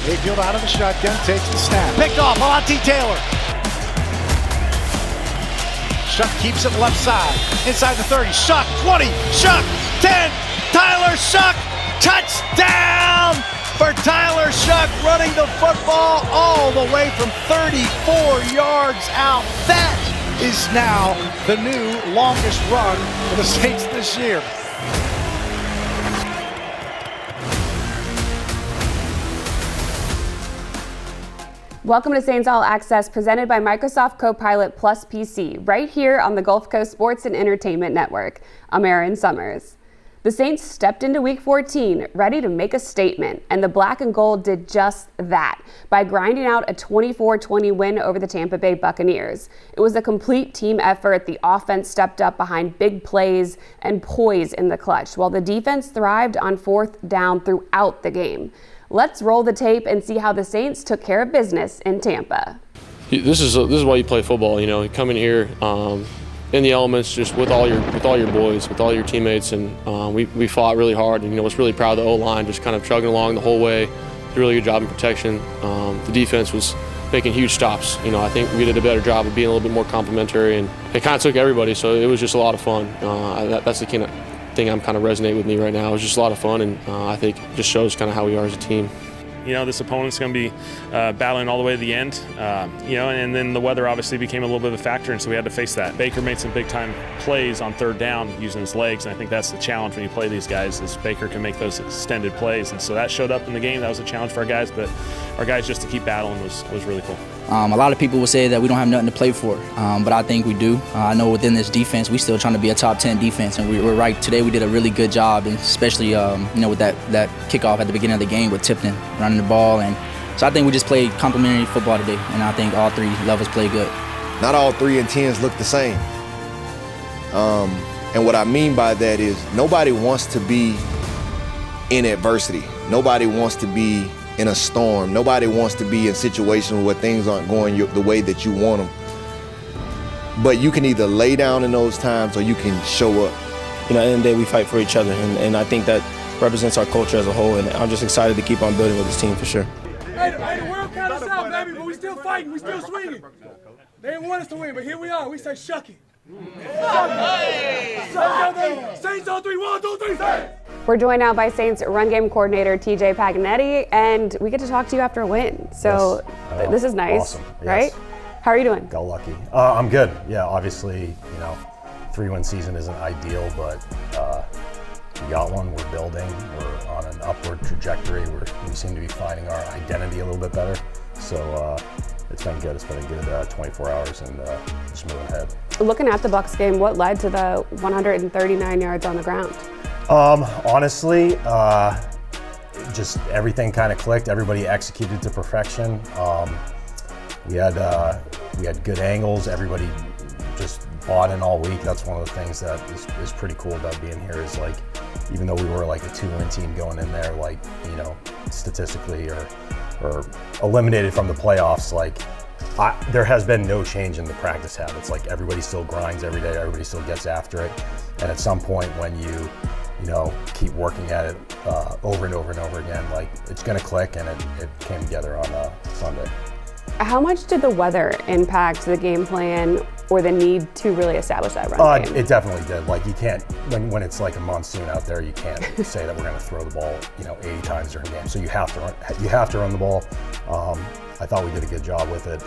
Mayfield out of the shotgun, takes the snap. Picked off, Monty Taylor. Shuck keeps it left side, inside the 30. Shuck, 20, Shuck, 10. Tyler Shuck, touchdown for Tyler Shuck, running the football all the way from 34 yards out. That is now the new longest run for the Saints this year. Welcome to Saints All Access, presented by Microsoft Copilot PC, right here on the Gulf Coast Sports and Entertainment Network. I'm Erin Summers. The Saints stepped into Week 14 ready to make a statement, and the Black and Gold did just that by grinding out a 24-20 win over the Tampa Bay Buccaneers. It was a complete team effort. The offense stepped up behind big plays and poise in the clutch, while the defense thrived on fourth down throughout the game. Let's roll the tape and see how the Saints took care of business in Tampa. This is why you play football. You know, you come in here in the elements, just with all your boys, with all your teammates, and we fought really hard. And was really proud of the O-line, just kind of chugging along the whole way. Did a really good job in protection. The defense was making huge stops. I think we did a better job of being a little bit more complimentary, and it kind of took everybody. So it was just a lot of fun. That's the kind of thing I'm kind of resonating with me right now. It was just a lot of fun, and I think it just shows kind of how we are as a team. This opponent's going to be battling all the way to the end, and then the weather obviously became a little bit of a factor, and so we had to face that. Baker made some big-time plays on third down using his legs, and I think that's the challenge when you play these guys, is Baker can make those extended plays, and so that showed up in the game. That was a challenge for our guys, but our guys just to keep battling was really cool. A lot of people will say that we don't have nothing to play for, but I think we do. I know within this defense, we're still trying to be a top 10 defense, and we're right. Today we did a really good job, and especially with that kickoff at the beginning of the game with Tipton running the ball. And so I think we just played complimentary football today, and I think all three levels played good. Not all 3 and 10s look the same. And what I mean by that is nobody wants to be in adversity. Nobody wants to be in a storm. Nobody wants to be in situations where things aren't going the way that you want them. But you can either lay down in those times or you can show up. At the end of the day, we fight for each other, and I think that represents our culture as a whole, and I'm just excited to keep on building with this team for sure. Hey, the world count us out, baby, but we still fighting, we still swinging. They didn't want us to win, but here we are. We say shuck it. Saints on 3, 1, 2, 3, Saints! We're joined now by Saints run game coordinator TJ Paganetti, and we get to talk to you after a win. So yes. This is nice, awesome. Right? Yes. How are you doing? Go Lucky. I'm good. Yeah, obviously, 3-win season isn't ideal, but we got one. We're building. We're on an upward trajectory. We seem to be finding our identity a little bit better. So it's been good. It's been a good 24 hours, and just moving ahead. Looking at the Bucs game, what led to the 139 yards on the ground? Honestly, just everything kind of clicked. Everybody executed to perfection. We had good angles. Everybody just bought in all week. That's one of the things that is pretty cool about being here, is like, even though we were like a 2-win team going in there, like, statistically or eliminated from the playoffs, like, there has been no change in the practice habits. Like, everybody still grinds every day. Everybody still gets after it. And at some point when you keep working at it over and over and over again, like, it's going to click, and it came together on Sunday. How much did the weather impact the game plan or the need to really establish that run game? It definitely did. Like, you can't, when it's like a monsoon out there, you can't say that we're going to throw the ball, 80 times during the game. So you have to run the ball. I thought we did a good job with it.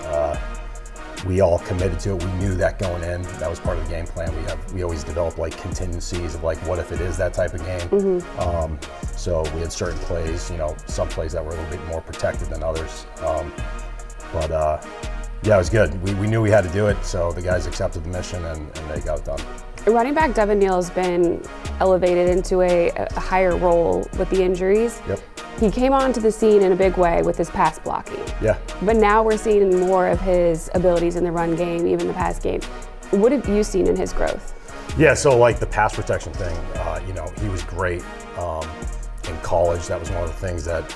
We all committed to it. We knew that going in. That was part of the game plan. We always develop like contingencies of like, what if it is that type of game? Mm-hmm. So we had certain plays, some plays that were a little bit more protected than others. But yeah, it was good. We knew we had to do it, so the guys accepted the mission, and they got it done. Running back Devin Neal has been elevated into a higher role with the injuries. Yep. He came onto the scene in a big way with his pass blocking. Yeah. But now we're seeing more of his abilities in the run game, even the pass game. What have you seen in his growth? Yeah, so like the pass protection thing, he was great in college. That was one of the things that,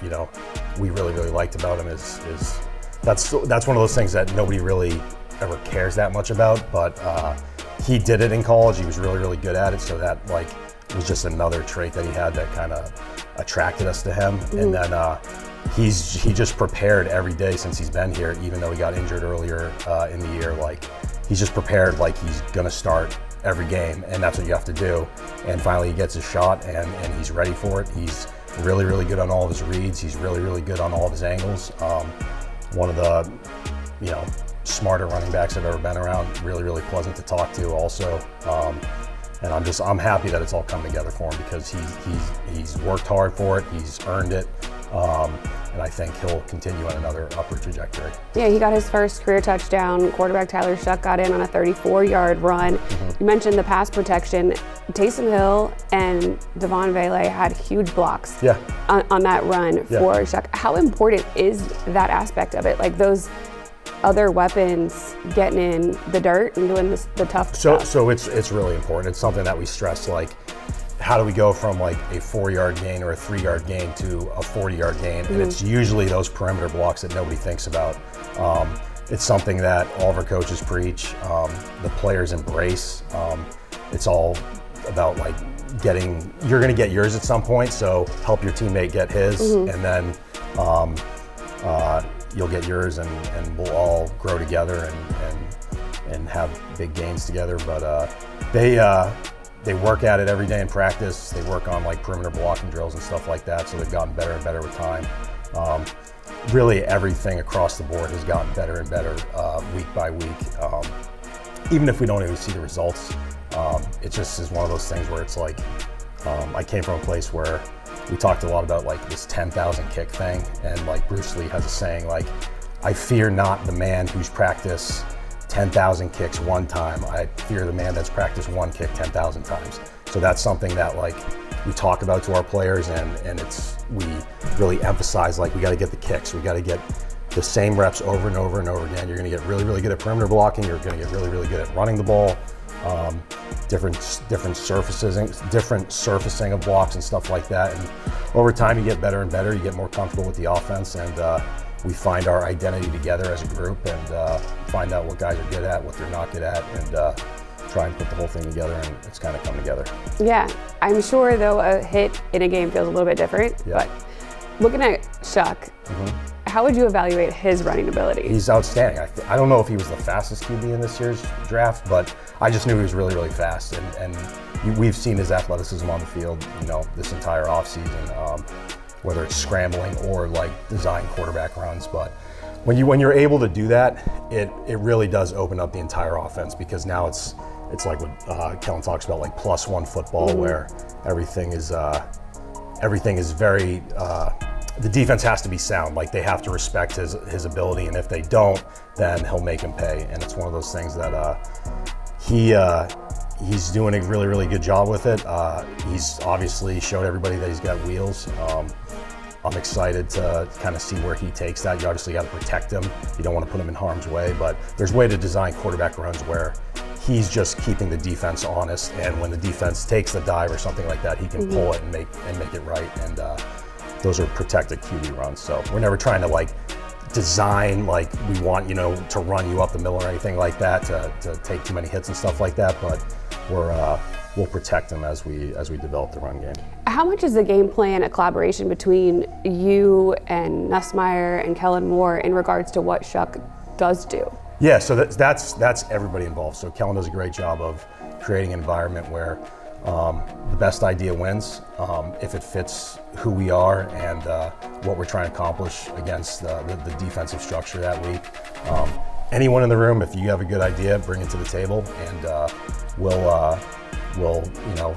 we really, really liked about him is that's one of those things that nobody really ever cares that much about, but he did it in college. He was really, really good at it, so that was just another trait that he had that kind of attracted us to him. Mm-hmm. And then he just prepared every day since he's been here, even though he got injured earlier in the year. Like, he's just prepared like he's gonna start every game, and that's what you have to do. And finally he gets his shot, and he's ready for it. He's really, really good on all of his reads. He's really, really good on all of his angles. One of the, smarter running backs I've ever been around. Really, really pleasant to talk to also. And I'm happy that it's all come together for him, because he's worked hard for it. He's earned it. And I think he'll continue on another upward trajectory. Yeah, he got his first career touchdown. Quarterback Tyler Shuck got in on a 34-yard run. You mentioned the pass protection. Taysom Hill and Devon Vele had huge blocks on that run for Shuck. How important is that aspect of it? Like, those other weapons getting in the dirt and doing the tough stuff? So it's really important. It's something that we stress, like, how do we go from like a 4-yard gain or a 3-yard gain to a 40-yard gain? And it's usually those perimeter blocks that nobody thinks about. It's something that all of our coaches preach, the players embrace. It's all about like you're gonna get yours at some point, so help your teammate get his, and then you'll get yours, and we'll all grow together and have big gains together. But they work at it every day in practice. They work on like perimeter blocking drills and stuff like that, so they've gotten better and better with time. Really everything across the board has gotten better and better week by week. Even if we don't even see the results, it just is one of those things where it's like, I came from a place where we talked a lot about like this 10,000 kick thing, and like Bruce Lee has a saying like, I fear not the man who's practiced 10,000 kicks one time. I fear the man that's practiced one kick 10,000 times. So that's something that like we talk about to our players, and we really emphasize, like, we got to get the kicks. We got to get the same reps over and over and over again. You're going to get really, really good at perimeter blocking. You're going to get really, really good at running the ball. Different surfacing of blocks and stuff like that. And over time, you get better and better. You get more comfortable with the offense, and we find our identity together as a group, and find out what guys are good at, what they're not good at, and try and put the whole thing together, and it's kind of come together. Yeah, I'm sure though a hit in a game feels a little bit different, but looking at Shuck, how would you evaluate his running ability? He's outstanding. I don't know if he was the fastest QB in this year's draft, but I just knew he was really, really fast, and we've seen his athleticism on the field, this entire offseason, whether it's scrambling or like design quarterback runs. But when you're able to do that, it really does open up the entire offense, because now it's like what Kellen talks about, like +1 football, where everything is very. The defense has to be sound. Like, they have to respect his ability, and if they don't, then he'll make him pay. And it's one of those things that he's doing a really, really good job with it. He's obviously showed everybody that he's got wheels. I'm excited to kind of see where he takes that. You obviously got to protect him. You don't want to put him in harm's way, but there's a way to design quarterback runs where he's just keeping the defense honest, and when the defense takes the dive or something like that, he can pull it and make it right. And those are protected QB runs. So we're never trying to like design like we want to run you up the middle or anything like that, to take too many hits and stuff like that. But we'll protect them as we develop the run game. How much is the game plan a collaboration between you and Nussmeier and Kellen Moore in regards to what Shuck does do? Yeah, so that's everybody involved. So Kellen does a great job of creating an environment where the best idea wins, if it fits who we are and what we're trying to accomplish against the defensive structure that week. Anyone in the room, if you have a good idea, bring it to the table, and we'll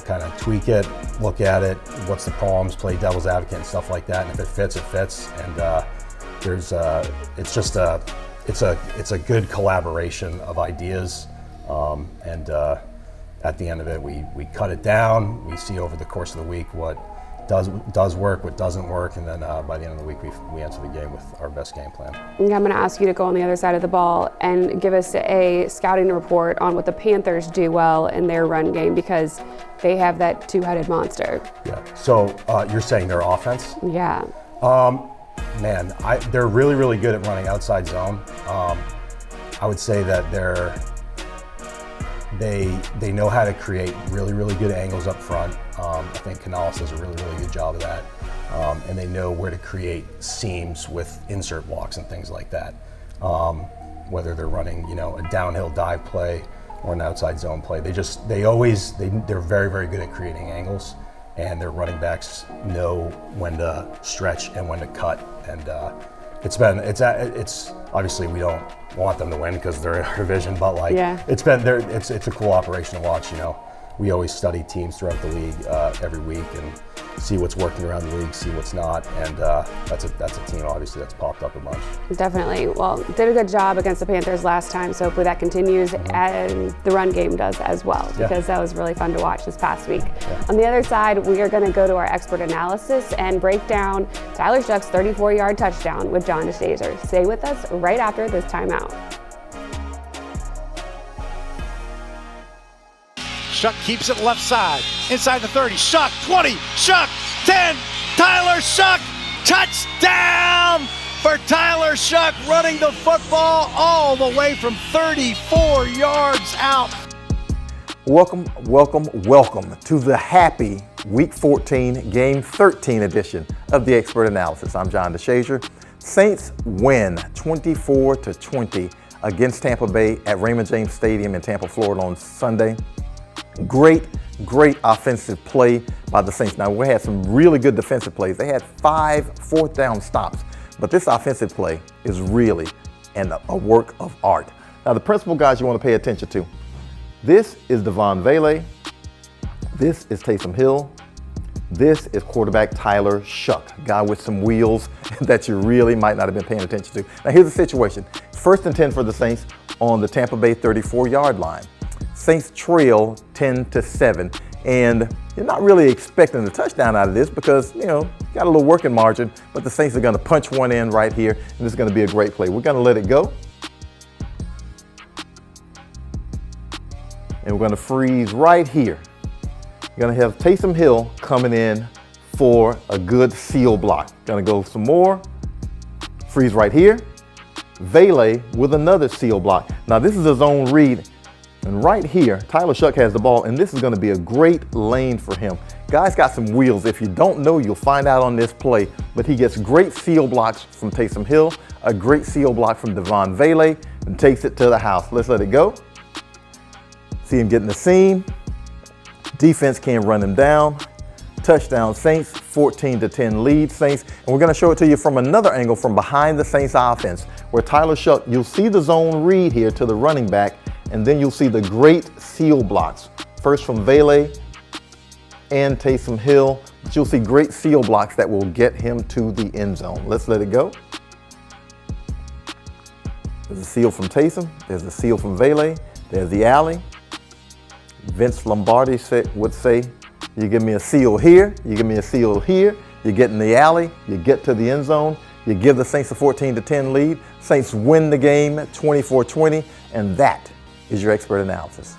kind of tweak it, look at it, what's the problems, play devil's advocate and stuff like that. And if it fits, it fits. And it's a good collaboration of ideas. At the end of it, we cut it down. We see over the course of the week what does work, what doesn't work, and then by the end of the week, we enter the game with our best game plan. I'm going to ask you to go on the other side of the ball and give us a scouting report on what the Panthers do well in their run game, because they have that two-headed monster. Yeah. So you're saying their offense? Yeah. Man, they're really, really good at running outside zone. I would say that They know how to create really, really good angles up front. I think Canales does a really, really good job of that. And they know where to create seams with insert blocks and things like that. Whether they're running, a downhill dive play or an outside zone play, they're very, very good at creating angles, and their running backs know when to stretch and when to cut. And it's obviously we don't want them to win because they're in our division, but it's a cool operation to watch. We always study teams throughout the league every week and see what's working around the league, see what's not, and that's a team obviously that's popped up a bunch. Definitely. Well, did a good job against the Panthers last time, so hopefully that continues, and the run game does as well, because that was really fun to watch this past week. On the other side, we are going to go to our expert analysis and break down Tyler Shuck's 34-yard touchdown with John DeShazer. Stay with us right after this timeout. Shuck keeps it left side, inside the 30, Shuck, 20, Shuck, 10, Tyler Shuck, touchdown for Tyler Shuck, running the football all the way from 34 yards out. Welcome to the happy Week 14, Game 13 edition of the Expert Analysis. I'm John DeShazer. Saints win 24-20 against Tampa Bay at Raymond James Stadium in Tampa, Florida on Sunday. Great offensive play by the Saints. Now, we had some really good defensive plays. They had 5 fourth down stops, but this offensive play is really a work of art. Now, the principal guys you want to pay attention to. This is Devon Vele. This is Taysom Hill. This is quarterback Tyler Shuck, guy with some wheels that you really might not have been paying attention to. Now, here's the situation. 1st and 10 for the Saints on the Tampa Bay 34-yard line. Saints trail 10-7, and you're not really expecting a touchdown out of this because, got a little working margin, but the Saints are going to punch one in right here, and this is going to be a great play. We're going to let it go, and we're going to freeze right here. You're going to have Taysom Hill coming in for a good seal block. Going to go some more, freeze right here. Vele with another seal block. Now, this is a zone read. And right here, Tyler Shuck has the ball, and this is going to be a great lane for him. Guy's got some wheels. If you don't know, you'll find out on this play. But he gets great seal blocks from Taysom Hill, a great seal block from Devon Vele, and takes it to the house. Let's let it go. See him getting the seam. Defense can't run him down. Touchdown Saints, 14-10 lead Saints. And we're going to show it to you from another angle from behind the Saints offense, where Tyler Shuck, you'll see the zone read here to the running back, and then you'll see the great seal blocks, first from Vele and Taysom Hill. But you'll see great seal blocks that will get him to the end zone. Let's let it go. There's a seal from Taysom. There's a seal from Vele. There's the alley. Vince Lombardi would say, you give me a seal here, you give me a seal here, you get in the alley, you get to the end zone, you give the Saints a 14-10 lead. Saints win the game 24-20, and that is your expert analysis.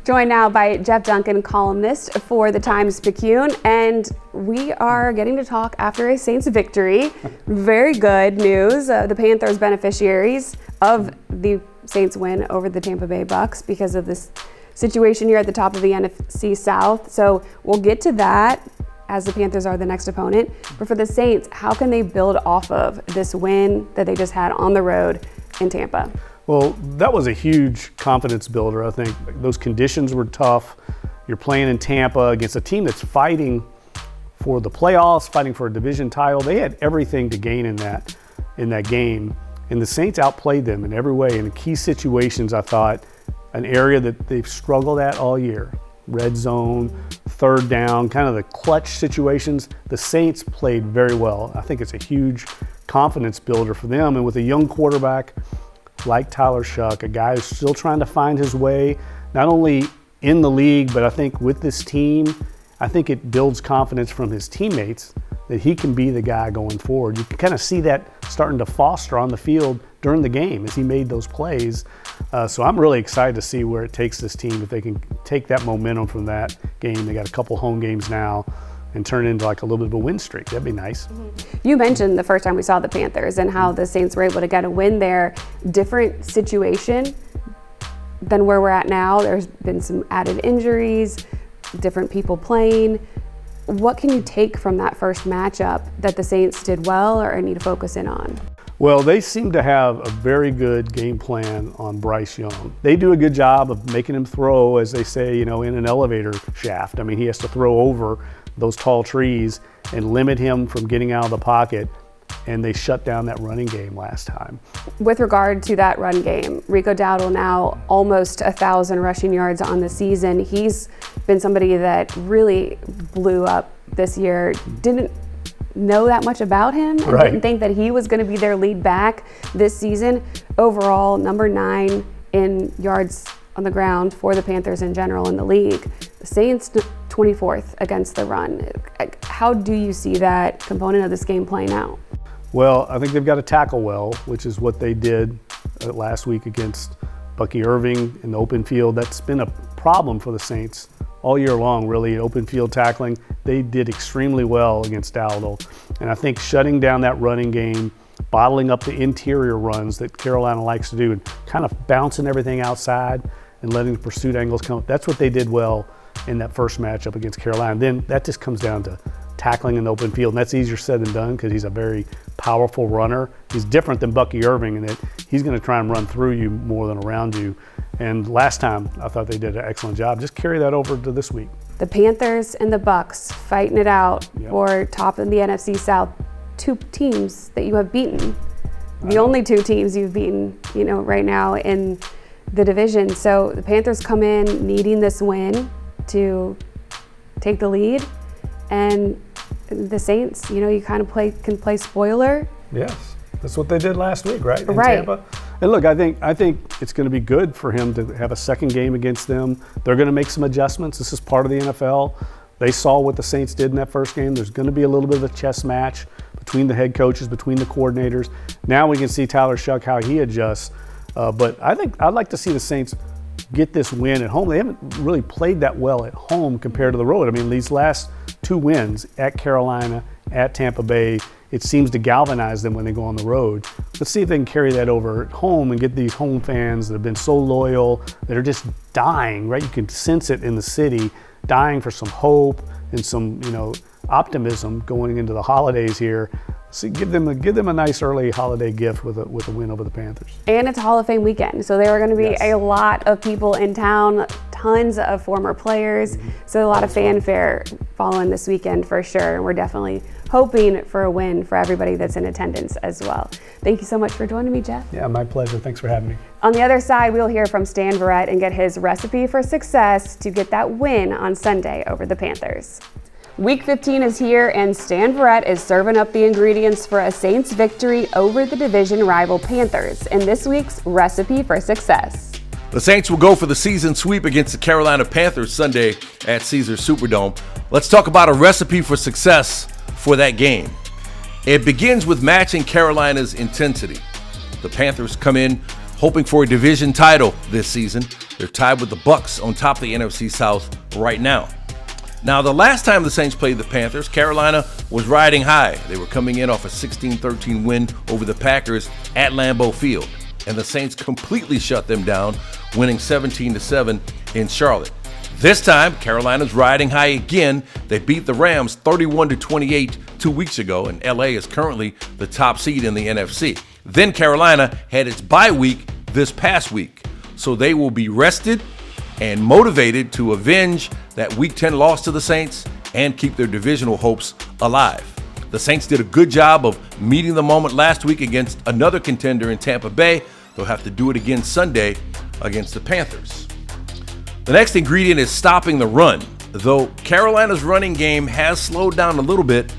Joined now by Jeff Duncan, columnist for the Times-Picayune, and we are getting to talk after a Saints victory. Very good news. The Panthers beneficiaries of the Saints win over the Tampa Bay Bucs because of this situation here at the top of the NFC South. So we'll get to that as the Panthers are the next opponent. But for the Saints, how can they build off of this win that they just had on the road in Tampa? Well, that was a huge confidence builder, I think. Those conditions were tough. You're playing in Tampa against a team that's fighting for the playoffs, fighting for a division title. They had everything to gain in that game. And the Saints outplayed them in every way. In key situations, I thought, an area that they've struggled at all year. Red zone, 3rd down, kind of the clutch situations. The Saints played very well. I think it's a huge confidence builder for them. And with a young quarterback like Tyler Shuck, a guy who's still trying to find his way, not only in the league, but I think with this team, I think it builds confidence from his teammates that he can be the guy going forward. You can kind of see that starting to foster on the field during the game as he made those plays. So I'm really excited to see where it takes this team, if they can take that momentum from that game. They got a couple home games now and turn it into like a little bit of a win streak. That'd be nice. You mentioned the first time we saw the Panthers and how the Saints were able to get a win there. Different situation, than where we're at now. There's been some added injuries, different people playing. What can you take from that first matchup that the Saints did well or need to focus in on? Well, they seem to have a very good game plan on Bryce Young. They do a good job of making him throw, as they say, in an elevator shaft. I mean, he has to throw over those tall trees and limit him from getting out of the pocket. And they shut down that running game last time. With regard to that run game, Rico Dowdle now almost 1,000 rushing yards on the season. He's been somebody that really blew up this year. Didn't know that much about him and didn't think that he was going to be their lead back this season. Overall, number 9 in yards on the ground for the Panthers in general in the league. The Saints 24th against the run. How do you see that component of this game playing out? Well, I think they've got to tackle well, which is what they did last week against Bucky Irving in the open field. That's been a problem for the Saints all year long, really, open field tackling. They did extremely well against Dowdle. And I think shutting down that running game, bottling up the interior runs that Carolina likes to do, and kind of bouncing everything outside and letting the pursuit angles come up, that's what they did well in that first matchup against Carolina. Then that just comes down to tackling in the open field, and that's easier said than done because he's a very powerful runner. He's different than Bucky Irving in that he's going to try and run through you more than around you. And last time, I thought they did an excellent job. Just carry that over to this week. The Panthers and the Bucs fighting it out for top in the NFC South. 2 teams that you have beaten. The only 2 teams you've beaten, right now in the division. So the Panthers come in needing this win to take the lead, and the Saints, you kind of can play spoiler. Yes, that's what they did last week, right? In right. Tampa. And look, I think it's going to be good for him to have a second game against them. They're going to make some adjustments. This is part of the NFL. They saw what the Saints did in that first game. There's going to be a little bit of a chess match between the head coaches, between the coordinators. Now we can see Tyler Shuck, how he adjusts. But I think I'd like to see the Saints get this win at home. They haven't really played that well at home compared to the road. I mean, these last 2 wins at Carolina, at Tampa Bay, it seems to galvanize them when they go on the road. Let's see if they can carry that over at home and get these home fans that have been so loyal, that are just dying, right? You can sense it in the city, dying for some hope and some, optimism going into the holidays here. So give them a nice early holiday gift with a win over the Panthers. And it's Hall of Fame weekend, so there are going to be a lot of people in town, tons of former players, so a lot of fanfare following this weekend for sure. And we're definitely hoping for a win for everybody that's in attendance as well. Thank you so much for joining me, Jeff. Yeah, my pleasure. Thanks for having me. On the other side, we'll hear from Stan Verrett and get his recipe for success to get that win on Sunday over the Panthers. Week 15 is here, and Stan Verrett is serving up the ingredients for a Saints victory over the division rival Panthers in this week's Recipe for Success. The Saints will go for the season sweep against the Carolina Panthers Sunday at Caesars Superdome. Let's talk about a recipe for success for that game. It begins with matching Carolina's intensity. The Panthers come in hoping for a division title this season. They're tied with the Bucs on top of the NFC South right now. Now, the last time the Saints played the Panthers, Carolina was riding high. They were coming in off a 16-13 win over the Packers at Lambeau Field, and the Saints completely shut them down, winning 17-7 in Charlotte. This time, Carolina's riding high again. They beat the Rams 31-28 2 weeks ago, and LA is currently the top seed in the NFC. Then Carolina had its bye week this past week, so they will be rested and motivated to avenge that Week 10 loss to the Saints and keep their divisional hopes alive. The Saints did a good job of meeting the moment last week against another contender in Tampa Bay. They'll have to do it again Sunday against the Panthers. The next ingredient is stopping the run. Though Carolina's running game has slowed down a little bit,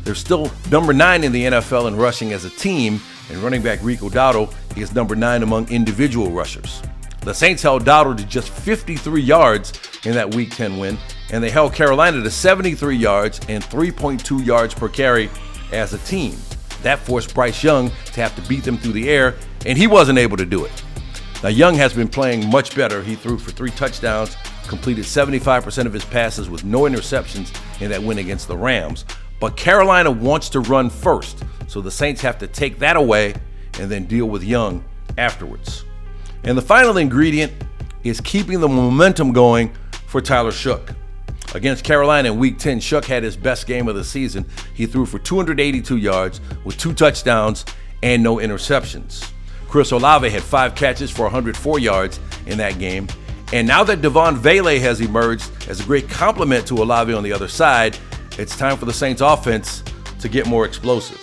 they're still number 9 in the NFL in rushing as a team, and running back Rico Dowdle is number 9 among individual rushers. The Saints held Dowdle to just 53 yards in that Week 10 win, and they held Carolina to 73 yards and 3.2 yards per carry as a team. That forced Bryce Young to have to beat them through the air, and he wasn't able to do it. Now, Young has been playing much better. He threw for 3 touchdowns, completed 75% of his passes with no interceptions in that win against the Rams. But Carolina wants to run first, so the Saints have to take that away and then deal with Young afterwards. And the final ingredient is keeping the momentum going for Tyler Shough. Against Carolina in Week 10, Shough had his best game of the season. He threw for 282 yards with 2 touchdowns and no interceptions. Chris Olave had 5 catches for 104 yards in that game. And now that Devon Vele has emerged as a great complement to Olave on the other side, it's time for the Saints offense to get more explosive.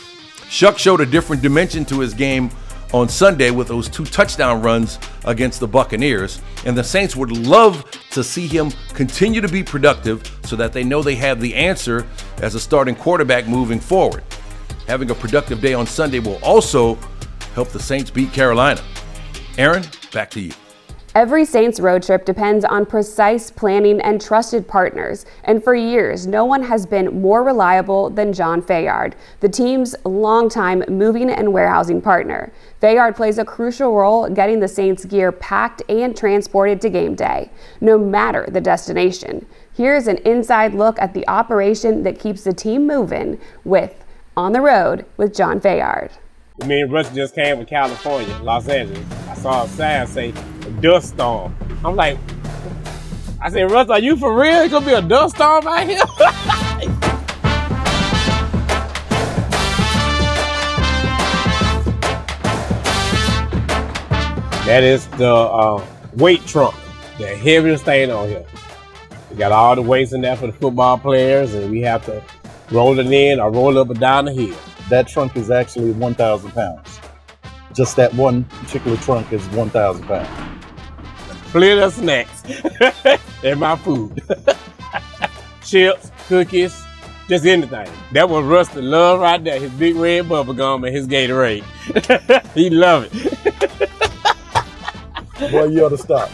Shough showed a different dimension to his game on Sunday with those 2 touchdown runs against the Buccaneers, and the Saints would love to see him continue to be productive so that they know they have the answer as a starting quarterback moving forward. Having a productive day on Sunday will also help the Saints beat Carolina. Aaron, back to you. Every Saints road trip depends on precise planning and trusted partners, and for years, no one has been more reliable than John Fayard, the team's longtime moving and warehousing partner. Fayard plays a crucial role getting the Saints gear packed and transported to game day, no matter the destination. Here's an inside look at the operation that keeps the team moving with On the Road with John Fayard. Me and Russ just came from California, Los Angeles. I saw a sign say a dust storm. I'm like, I said, Russ, are you for real? It's gonna be a dust storm out here? That is the weight trunk, the heaviest thing on here. We got all the weights in there for the football players, and we have to roll it in or roll up and down the hill. That trunk is actually 1,000 pounds. Just that one particular trunk is 1,000 pounds. Plenty of snacks and my food. Chips, cookies, just anything. That was Rusty love right there, his big red bubble gum and his Gatorade. He love it. Boy, you ought to stop.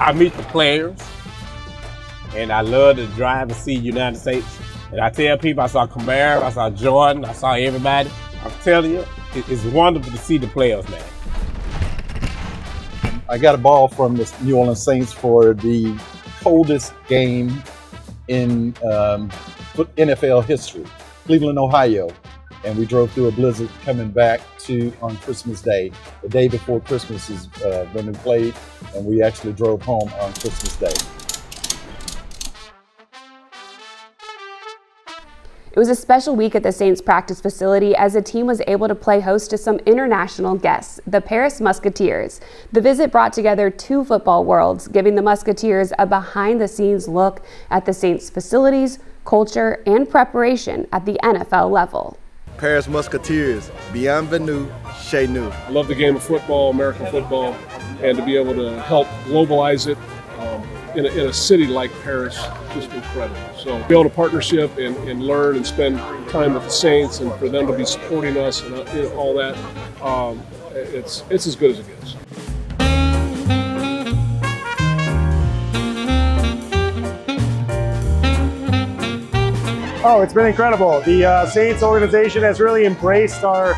I meet the players, and I love to drive and see United States. And I tell people, I saw Kamara, I saw Jordan, I saw everybody. I'm telling you, it's wonderful to see the players, man. I got a ball from the New Orleans Saints for the coldest game in NFL history, Cleveland, Ohio. And we drove through a blizzard coming back on Christmas Day. The day before Christmas is when we played, and we actually drove home on Christmas Day. It was a special week at the Saints practice facility as the team was able to play host to some international guests, the Paris Musketeers. The visit brought together 2 football worlds, giving the Musketeers a behind-the-scenes look at the Saints' facilities, culture, and preparation at the NFL level. Paris Musketeers, bienvenue chez nous. I love the game of football, American football, and to be able to help globalize it in a city like Paris, just incredible. So build a partnership and learn and spend time with the Saints, and for them to be supporting us and all that, it's as good as it gets. Oh, it's been incredible. The Saints organization has really embraced our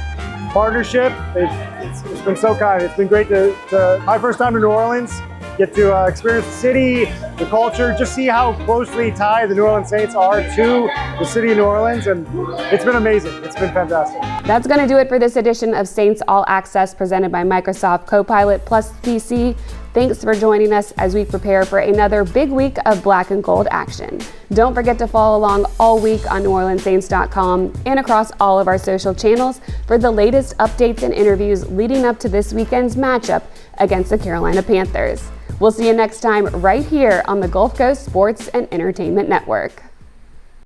partnership. It's been so kind. It's been great to my first time to New Orleans, get to experience the city, the culture, just see how closely tied the New Orleans Saints are to the city of New Orleans, and it's been amazing. It's been fantastic. That's going to do it for this edition of Saints All Access presented by Microsoft Copilot PC. Thanks for joining us as we prepare for another big week of black and gold action. Don't forget to follow along all week on NewOrleansSaints.com and across all of our social channels for the latest updates and interviews leading up to this weekend's matchup against the Carolina Panthers. We'll see you next time right here on the Gulf Coast Sports and Entertainment Network.